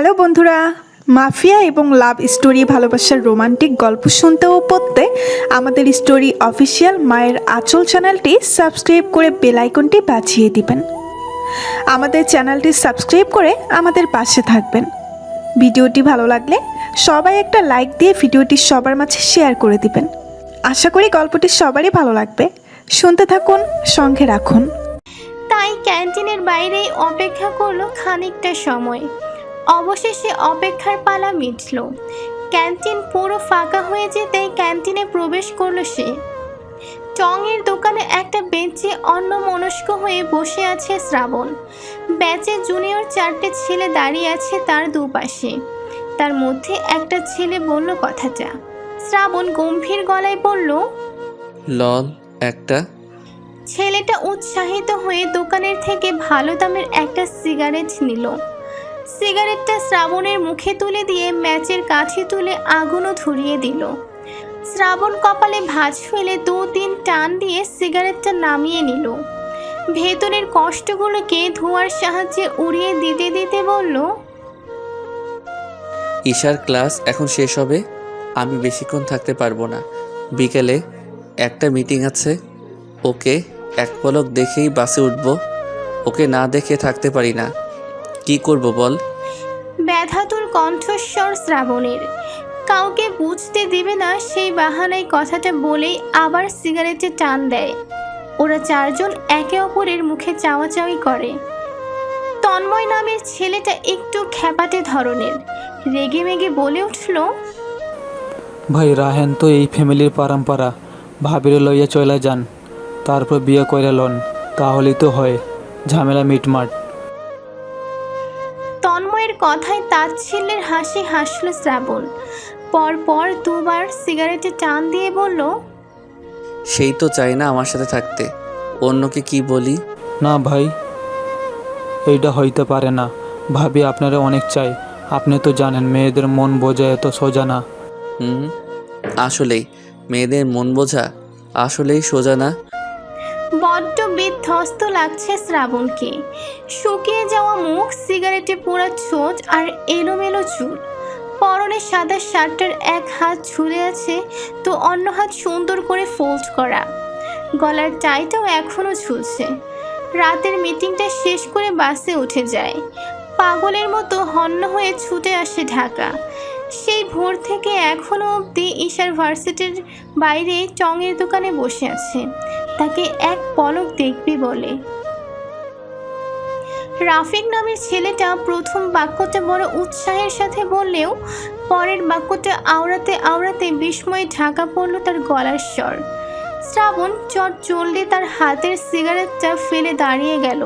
Hello বন্ধুরা, mafia এবং love story ভালোবাসার রোমান্টিক গল্প শুনতে ও পড়তে আমাদের স্টোরি অফিসিয়াল মায়ের আঁচল চ্যানেলটি সাবস্ক্রাইব করে বেল আইকনটি বাজিয়ে দিবেন। আমাদের চ্যানেলটি সাবস্ক্রাইব করে আমাদের পাশে থাকবেন। ভিডিওটি ভালো লাগলে সবাই একটা লাইক দিয়ে ভিডিওটি সবার মাঝে শেয়ার করে দিবেন। আশা করি গল্পটি সবারই ভালো লাগবে। শুনতে থাকুন, সঙ্গে রাখুন। তাই ক্যান্টিনের বাইরেই অপেক্ষা করলো খানিকটা সময়। অবশেষে অপেক্ষার পালা মিটল। ক্যান্টিন পুরো ফাঁকা হয়ে যেতেই ক্যান্টিনে প্রবেশ করলো সে। টঙের দোকানে একটা বেঞ্চে অন্যমনস্ক হয়ে বসে আছে শ্রাবণ। ব্যাচে জুনিয়র 4টে ছেলে দাঁড়িয়ে আছে তার দুপাশে। তার মধ্যে একটা ছেলে বলল কথাটা। শ্রাবণ গম্ভীর গলায় বলল, লল একটা। ছেলেটা উৎসাহিত হয়ে দোকানের থেকে ভালো দামের একটা সিগারেট নিল। সিগারেটটা শ্রাবণের মুখে তুলে দিয়ে ম্যাচের কাঠি তুলে আগুনও ধরিয়ে দিল। শ্রাবণ কপালে ভাঁজ ফেলে 2-3 টান দিয়ে সিগারেটটা নামিয়ে নিল। ভেতরের কষ্টগুলোকে ধোঁয়ার সাহায্যে উড়িয়ে দিতে দিতে বলল, ঈশার ক্লাস এখন শেষ হবে, আমি বেশিক্ষণ থাকতে পারবো না। বিকেলে একটা মিটিং আছে, ওকে এক পলক দেখেই বাসে উঠব। ওকে না দেখে থাকতে পারি না, কি করব বল? ব্যথাতুর কণ্ঠস্বর শ্রাবণের। কাউকে বুঝতে দিবে না সেই বাহানায় কথাটা বলেই আবার সিগারেটে টান দেয়। ওরা 4 জন একে অপরের মুখে চাওয়াচাওয়ি করে। তন্ময় নামের ছেলেটা একটু খ্যাপাটে ধরনের, রেগে মেগে বলে উঠল, ভাই রাহেন তো এই ফ্যামিলির পরম্পরা, ভাবিরে লইয়া চলে যান, তারপর বিয়ে করে লন, তাহলেই তো হয়, ঝামেলা মিটমাট। তন্ময়ের কথায় তাচ্ছিল্যের হাসি হাসল শ্রাবণ। পরপর 2 বার সিগারেটে টান দিয়ে বলল, সেই তো চাই না আমার সাথে থাকতে, অন্যকে কি বলি? না ভাই, এইটা হইতে পারে না। ভাবি আপনারা অনেক চাই, আপনি তো জানেন মেয়েদের মন বোঝা এত সোজা না। আসলেই মেয়েদের মন বোঝা আসলেই সোজা না। বড্ড বিধ্বস্ত লাগছে শ্রাবণকে। শুকিয়ে যাওয়া মুখ, সিগারেটে পোড়া ছোট আর এলোমেলো চুল। পরনে সাদা শার্টের এক হাত ঝুলে আছে, তো অন্য হাত সুন্দর করে ফোল্ড করা। গলার টাইটাও এখনও ঝুলছে। রাতের মিটিংটা শেষ করে বাসে উঠে যায়। পাগলের মতো হন্য হয়ে ছুটে আসে ঢাকা। সেই ভোর থেকে এখনও অবধি ঈশার ভার্সিটির বাইরে টঙের দোকানে বসে আছে, তাকে এক পলক দেখবি বলে। রাফিক নামের ছেলেটা প্রথম বাক্যটা বড় উৎসাহের সাথে বললেও পরের বাক্যটা আওড়াতে আওড়াতে বিস্ময়ে ঢাকা পড়ল তার গলার স্বর। শ্রাবণ চট জলদি তার হাতের সিগারেটটা ফেলে দাঁড়িয়ে গেল।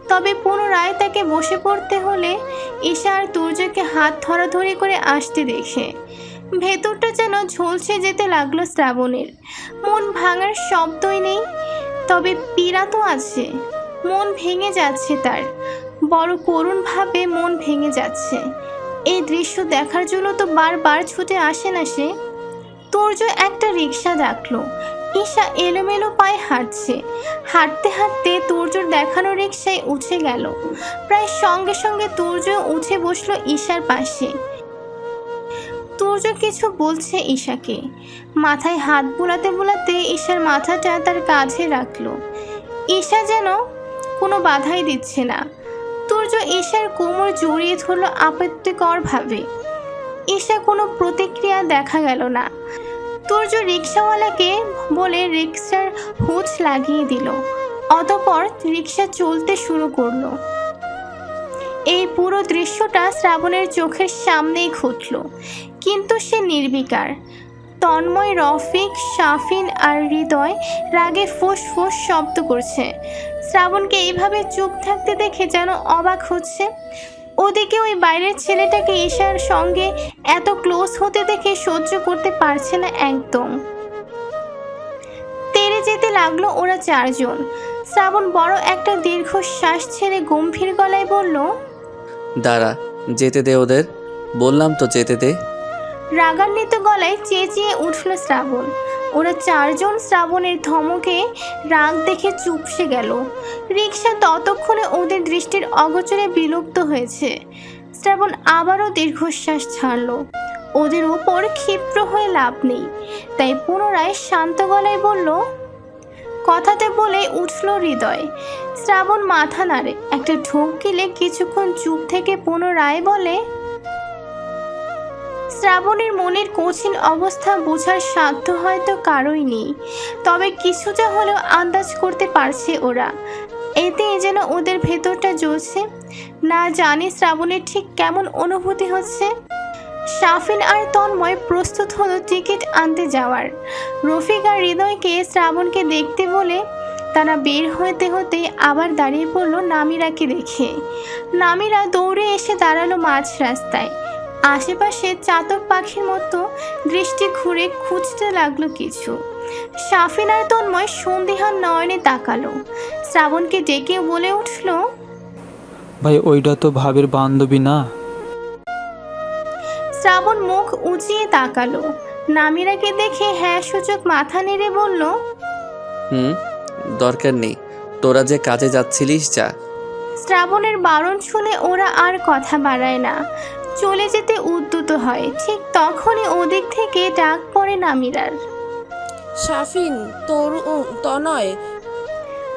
তবে পুনরায় তাকে বসে পড়তে হলে ঈশা আর তুর্যকে হাত ধরাধরি করে আসতে দেখে ভেতরটা যেন ঝলসে যেতে লাগলো শ্রাবণের। মন ভাঙার শব্দই নেই, তবে পীড়া তো আছে। মন ভেঙে যাচ্ছে তার, বড় করুণভাবে মন ভেঙে যাচ্ছে। এই দৃশ্য দেখার জন্য তো বারবার ছুটে আসে না সে। তুর্য একটা রিক্সা ডাকলো। ঈশা এলোমেলো পায়ে হাঁটছে। হাঁটতে হাঁটতে তুর্যর দেখানো রিক্সায় উঠে গেল। প্রায় সঙ্গে সঙ্গে তুর্য উঠে বসলো ঈশার পাশে। তুর্য কিছু বলছে ঈশাকে। মাথায় হাত বুলাতে বুলাতে ঈশার মাথাটা তার কাঁধে রাখলো। ঈশা যেন কোনো বাধাই দিচ্ছে না। তুর্য ঈশার কোমর জড়িয়ে ধরল আপত্তিকরভাবে। ঈশা কোনো প্রতিক্রিয়া দেখা গেল না। তুর্য রিক্সাওয়ালাকে বলে রিক্সার হুঁচ লাগিয়ে দিল। অতঃপর রিক্সা চলতে শুরু করলো। এই পুরো দৃশ্যটা শ্রাবণের চোখের সামনেই ঘটল, কিন্তু সে নির্বিকার। তন্ময়, রফিক, শাফিন আর হৃদয় রাগে ফোঁস ফোঁস শব্দ করছে। শ্রাবণকে এইভাবে চুপ থাকতে দেখে যেন অবাক হচ্ছে। ওদিকে ওই বাইরের ছেলেটাকে ঈশার সঙ্গে এত ক্লোজ হতে দেখে সহ্য করতে পারছে না একদম। তেড়ে যেতে লাগলো ওরা 4 জন। শ্রাবণ বড় একটা দীর্ঘশ্বাস ছেড়ে গম্ভীর গলায় বলল, দাঁড়া, যেতে দে ওদের, বললাম তো যেতে দে। রাগান্বিত গলায় চেঁচিয়ে উঠল শ্রাবণ। ওরা 4 জন শ্রাবণের ধমকে রাগ দেখে চুপসে গেল। রিক্সা ততক্ষণে ওদের দৃষ্টির অগোচরে বিলুপ্ত হয়েছে। শ্রাবণ আবারও দীর্ঘশ্বাস ছাড়ল। ওদের উপর ক্ষিপ্র হয়ে লাভ নেই, তাই পুনরায় শান্ত গলায় বলল। কথাতে বলে উঠল হৃদয়। শ্রাবণ মাথা নাড়ে, একটা ঢোক গিলে কিছুক্ষণ চুপ থেকে পুনরায় বলে। শ্রাবণের মনের কঠিন অবস্থা বোঝার সাধ্য হয়তো কারোই নেই, তবে কিছুটা হলেও আন্দাজ করতে পারছে ওরা। এতে যেন ওদের ভেতরটা জ্বলছে। না জানি শ্রাবণের ঠিক কেমন অনুভূতি হচ্ছে। শাফিন আর তন্ময় প্রস্তুত হলো টিকিট আনতে যাওয়ার। রফিক আর হৃদয়কে শ্রাবণকে দেখতে বলে তারা বের হতে হতে আবার দাঁড়িয়ে পড়ল নামিরাকে দেখে। নামিরা দৌড়ে এসে দাঁড়ালো মাঝ রাস্তায়। আশেপাশে চাতক পাখির মতো দৃষ্টি ঘুরে খুঁজতে লাগলো কিছু। শাফিন আর তন্ময় সন্দিহান নয়নে তাকালো। শ্রাবণকে ডেকে বলে উঠল। ভাই ওইটা তো ভাবির বান্ধবী না? শ্রাবণ মুখ উঁচিয়ে তাকালো। নামিরাকে দেখে হ্যাঁ সূচক মাথা নেড়ে বলল। দরকার নেই, তোরা যে কাজে যাচ্ছিলিস যা। শ্রাবণের বারণ শুনে ওরা আর কথা বাড়ায় না, চলে যেতে উদ্যত হয়। ঠিক তখনই ওদিক থেকে ডাক পড়ে নামিরার। শাফিন, তনয়।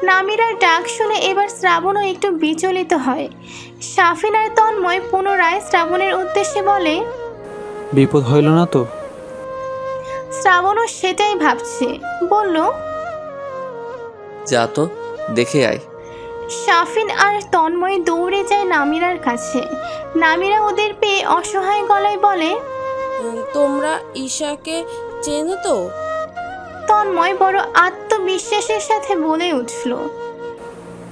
নামিরার ডাক শুনে এবার শ্রাবণও একটু বিচলিত হয়। শাফিন আর তন্ময় পুনরায় শ্রাবণের উদ্দেশ্যে বলে। বিপদ হইল না তো? শ্রাবণও সেটাই ভাবছে, বলল। যা তো, দেখে আয়। শাফিন আর তন্ময় দৌড়ে যায় নামিরার কাছে। নামিরা ওদের পেয়ে অসহায় গলায় বলে। তোমরা ঈশাকে চেনো তো? তন্ময় বড় আত্মবিশ্বাসের সাথে বলে উঠল।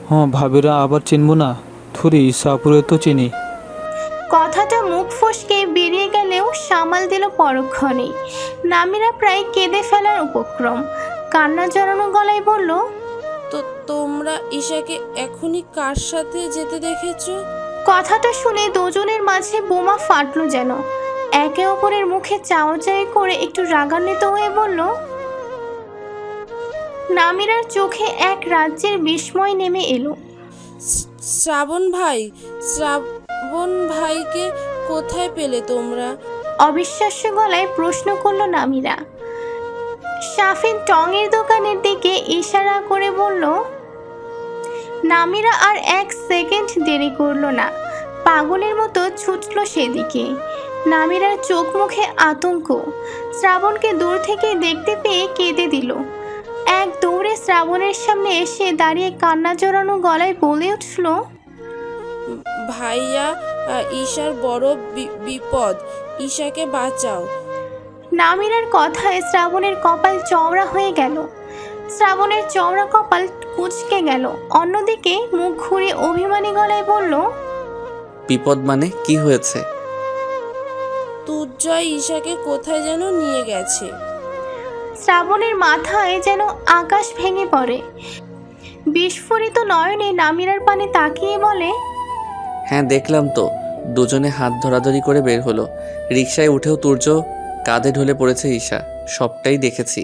হ্যাঁ, ভাবিরা আবার চিনবো না? থুরি, সাপুরে তো চিনি। কথাটা মুখ ফসকে বেরিয়ে গেলেও সামাল দিল পরক্ষণে। নামিরা প্রায় কেঁদে ফেলার উপক্রম। কান্না জড়ানো গলায় বলল। তো তোমরা ঈশাকে এখনই কার সাথে যেতে দেখেছো? কথাটা শুনে দুজনের মাঝে বোমা ফাটলো যেন। একে অপরের মুখে চাওয়াচাই করে একটু রাগান্বিত হয়ে বলল। নামিরার চোখে এক রাজ্যের বিস্ময় নেমে এলো। শ্রাবণ ভাইকে কোথায় পেলে তোমরা? অবিশ্বাস্য গলায় প্রশ্ন করলো নামিরা। শাফিন টঙের দোকানের দিকে ইশারা করে বলল। নামিরা আর এক সেকেন্ড দেরি করলো না, পাগলের মতো ছুটল সেদিকে। নামিরার চোখ মুখে আতঙ্ক। শ্রাবণকে দূর থেকে দেখতে পেয়ে কেঁদে দিল। এক দৌড়ে শ্রাবণের সামনে এসে দাঁড়িয়ে কান্না জড়ানো গলায় বলে উঠল। ভাইয়া, ঈশার বড় বিপদ, ঈশাকে বাঁচাও। নামিরার কথায় শ্রাবণের কপাল চওড়া হয়ে গেল। শ্রাবণের চওড়া কপাল কুঁচকে গেল। অন্যদিকে মুখ ঘুরে অভিমানী গলায় বলল। বিপদ মানে কি হয়েছে? তুর্জয় ঈশাকে কোথায় যেন নিয়ে গেছে। শ্রাবণের মাথায় যেন আকাশ ভেঙে পড়ে। বিস্ফোরিত নয়নে নামিরার পানে তাকিয়ে বলে। হ্যাঁ দেখলাম তো, দুজনে হাত ধরাধরি করে বের হলো। রিকশায় উঠেও তুর্য কাঁধে ঢলে পড়েছে ঈশা, সবটাই দেখেছি।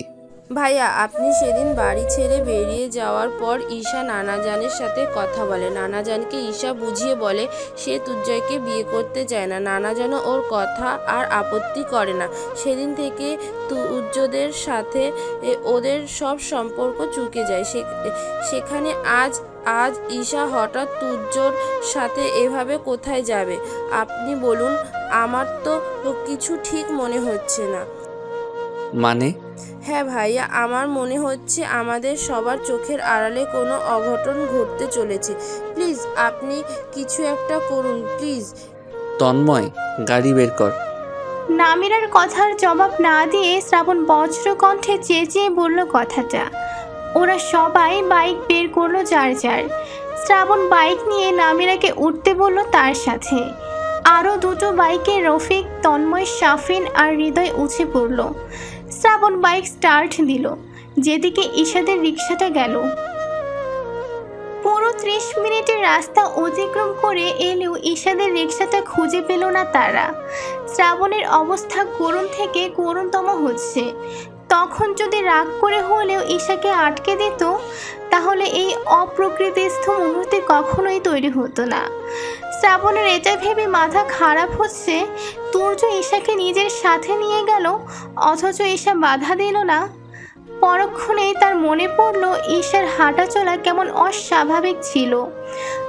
ভাইয়া, আপনি সেদিন বাড়ি ছেড়ে বেরিয়ে যাওয়ার পর ঈশা নানাজানের সাথে কথা বলে। নানাজানকে ঈশা বুঝিয়ে বলে সে তুর্জয়কে বিয়ে করতে চায় না। নানাজানও ওর কথা আর আপত্তি করে না। সেদিন থেকে তুর্যদের সাথে ওদের সব সম্পর্ক চুকে যায়। সেখানে আজ ঈশা হঠাৎ তুর্যর সাথে এভাবে কোথায় যাবে? আপনি বলুন, আমার তো কিছু ঠিক মনে হচ্ছে না। মানে? হ্যাঁ ভাইয়া, আমার মনে হচ্ছে আমাদের সবার চোখের আড়ালে কোনো অঘটন ঘটতে চলেছে। প্লিজ আপনি কিছু একটা করুন, প্লিজ। তন্ময়, গাড়ি বের কর। নামিরার কথার জবাব না দিয়ে শ্রাবণ বজ্র কণ্ঠে চেঁচিয়ে বলল কথাটা। ওরা সবাই বাইক বের করলো যার যার। শ্রাবণ বাইক নিয়ে নামিরাকে উঠতে বলল তার সাথে। আরও দুটো বাইকে রফিক, তন্ময়, শাফিন আর হৃদয় উঠে পড়ল। শ্রাবণ বাইক স্টার্ট দিল। যেদিকে ঈশাদের রিক্সাটা গেল। পুরো 30 মিনিটের রাস্তা অতিক্রম করে এলেও ঈশাদের রিক্সাটা খুঁজে পেল না তারা। শ্রাবণের অবস্থা করুণ থেকে করুণতম হচ্ছে। তখন যদি রাগ করে হলেও ঈশাকে আটকে দিত, তাহলে এই অপ্রকৃতিস্থ মুহূর্তে কখনোই তৈরি হতো না। শ্রাবণের এটা ভেবে মাথা খারাপ হচ্ছে, তুর্য ঈশাকে নিজের সাথে নিয়ে গেল, অথচ ঈশা বাধা দিল না। পরক্ষণেই তার মনে পড়ল ঈশার হাঁটা চলা কেমন অস্বাভাবিক ছিল,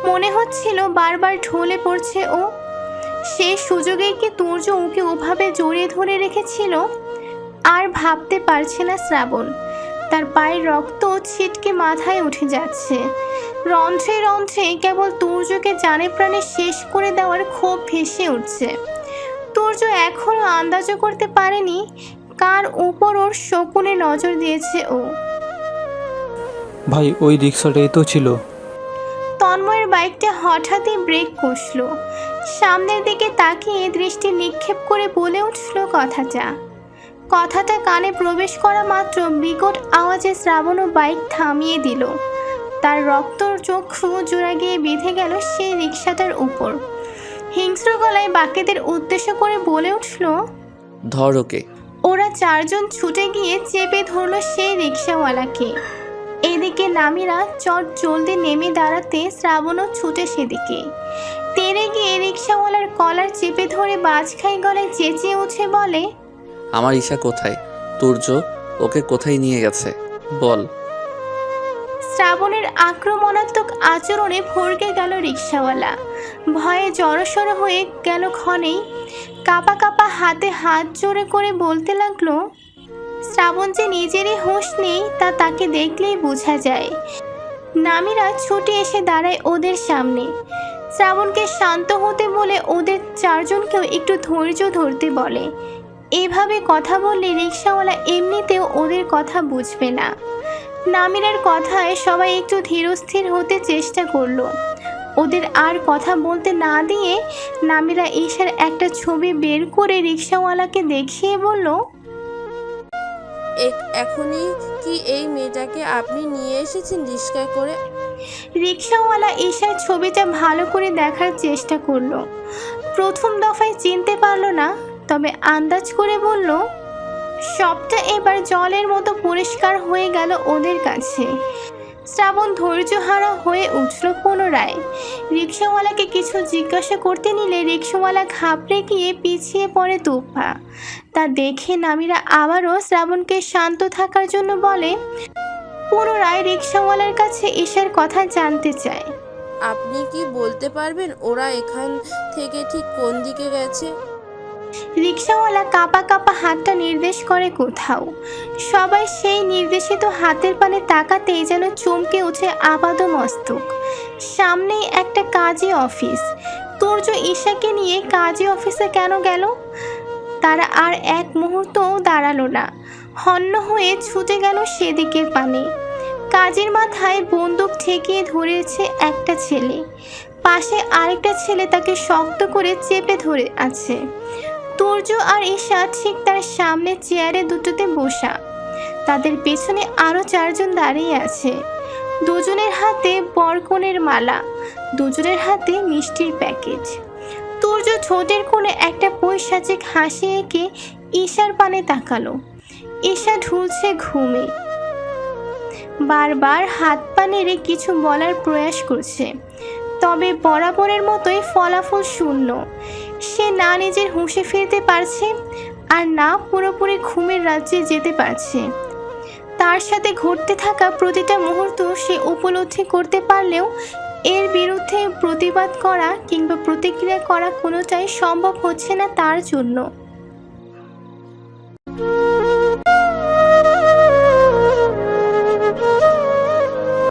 মনে হচ্ছিল বারবার ঢলে পড়ছে ও। সেই সুযোগেই কি তুর্য ওকে ওভাবে জড়িয়ে ধরে রেখেছিল? আর ভাবতে পারছে না শ্রাবণ। তার পায়ের রক্ত ছিটকে মাথায় উঠে যাচ্ছে। রন্ধ্রে রন্ধ্রে কেবল তুর্যকে জানে প্রাণে শেষ করে দেওয়ার ক্ষোভ ভেসে উঠছে। তুর্য এখনো আন্দাজও করতে পারেনি কার উপর ওর শকুনে নজর দিয়েছে ও। ভাই ওই রিক্সাটাই তো ছিল। তন্ময়ের বাইকটা হঠাৎই ব্রেক কষল। সামনের দিকে তাকিয়ে দৃষ্টি নিক্ষেপ করে বলে উঠল কথাটা কানে প্রবেশ করা মাত্র বিকট আওয়াজে শ্রাবণও বাইক থামিয়ে দিল। তার রক্তর চক্ষু জোড়া গিয়ে বিঁধে গেল সেই রিক্সাটার উপর। হিংস্র গলায় বাকিদের উদ্দেশ্য করে বলে উঠল, ধর ওকে। ওরা চারজন ছুটে গিয়ে চেপে ধরল সেই রিক্সাওয়ালাকে। এদিকে নামিরা চট জলদি নেমে দাঁড়াতে শ্রাবণও ছুটে সেদিকে। তেড়ে গিয়ে রিক্সাওয়ালার কলার চেপে ধরে বাজখাই গলায় চেঁচিয়ে উঠে বলে, আমার ঈশা কোথায়? তুর্য ওকে কোথায় নিয়ে গেছে বল। শ্রাবণের আক্রমণাত্মক আচরণে ভড়কে গেল রিক্সাওয়ালা। ভয়ে জড়সড় হয়ে গেল ক্ষণেই। কাঁপা কাঁপা হাতে হাত জোড়ে করে বলতে লাগলো, শ্রাবণ যে নিজেরই হুঁশ নেই তা তাকে দেখলেই বোঝা যায়। নামিরা ছুটে এসে দাঁড়ায় ওদের সামনে। শ্রাবণকে শান্ত হতে বলে ওদের চারজনকেও একটু ধৈর্য ধরতে বলে। এভাবে কথা বললে রিক্সাওয়ালা এমনিতেও ওদের কথা বুঝবে না। নামিরার কথায় সবাই একটু ধীরস্থির হতে চেষ্টা করলো। ওদের আর কথা বলতে না দিয়ে নামিরা ঈশার একটা ছবি বের করে রিক্সাওয়ালাকে দেখিয়ে বলল, এখনই কি এই মেয়েটাকে আপনি নিয়ে এসেছেন রিক্সায় করে? রিক্সাওয়ালা ঈশার ছবিটা ভালো করে দেখার চেষ্টা করলো। প্রথম দফায় চিনতে পারলো না, তবে আন্দাজ করে বলল, সবটা এবার জলের মতো পরিষ্কার হয়ে গেল ওদের কাছে। শ্রাবণ ধৈর্যহারা হয়ে উঠল পুনরায়। রিক্সাওয়ালাকে কিছু জিজ্ঞাসা করতে নিলে রিক্সাওয়ালা ঘাবড়ে গিয়ে পিছিয়ে পড়ে দুপা। তা দেখে নামিরা আবারও শ্রাবণকে শান্ত থাকার জন্য বলে, পুনরায় রিক্সাওয়ালার কাছে ঈশার কথা জানতে চায়। আপনি কি বলতে পারবেন ওরা এখান থেকে ঠিক কোন দিকে গেছে? রিক্সাওয়ালা কাঁপা কাঁপা হাতটা নির্দেশ করে কোথাও। সবাই সেই নির্দেশিত হাতের পানে তাকাতেই যেন চমকে উঠে আপাদ মস্তক। সামনেই একটা কাজী অফিস। তুর্য ঈশাকে নিয়ে কাজী অফিসে কেন গেল? তারা আর এক মুহূর্তও দাঁড়ালো না, হন্য হয়ে ছুটে গেল সেদিকের পানে। কাজীর মাথায় বন্দুক ঠেকিয়ে ধরেছে একটা ছেলে, পাশে আরেকটা ছেলে তাকে শক্ত করে চেপে ধরে আছে। তুর্য আর ঈশা ঠিক তার সামনে চেয়ারে দুটোতে বসা। তাদের পেছনে আরও চারজন দাঁড়িয়ে আছে। দুজনের হাতে বরকনের মালা, দুজনের হাতে মিষ্টির প্যাকেট। তুর্য ঠোঁটের কোণে একটা পৈশাচিক হাসি এঁকে ঈশার পানে তাকালো। ঈশা ঢুলছে ঘুমে, বারবার হাত পা নেড়ে কিছু বলার প্রয়াস করছে, তবে বরাবরের মতোই ফলাফল শূন্য। সে না নিজের হুঁশে ফিরতে পারছে, আর না পুরোপুরি ঘুমের রাজ্যে যেতে পারছে। তার সাথে ঘটতে থাকা প্রতিটা মুহূর্ত সে উপলব্ধি করতে পারলেও এর বিরুদ্ধে প্রতিবাদ করা কিংবা প্রতিক্রিয়া করা কোনোটাই সম্ভব হচ্ছে না তার জন্য।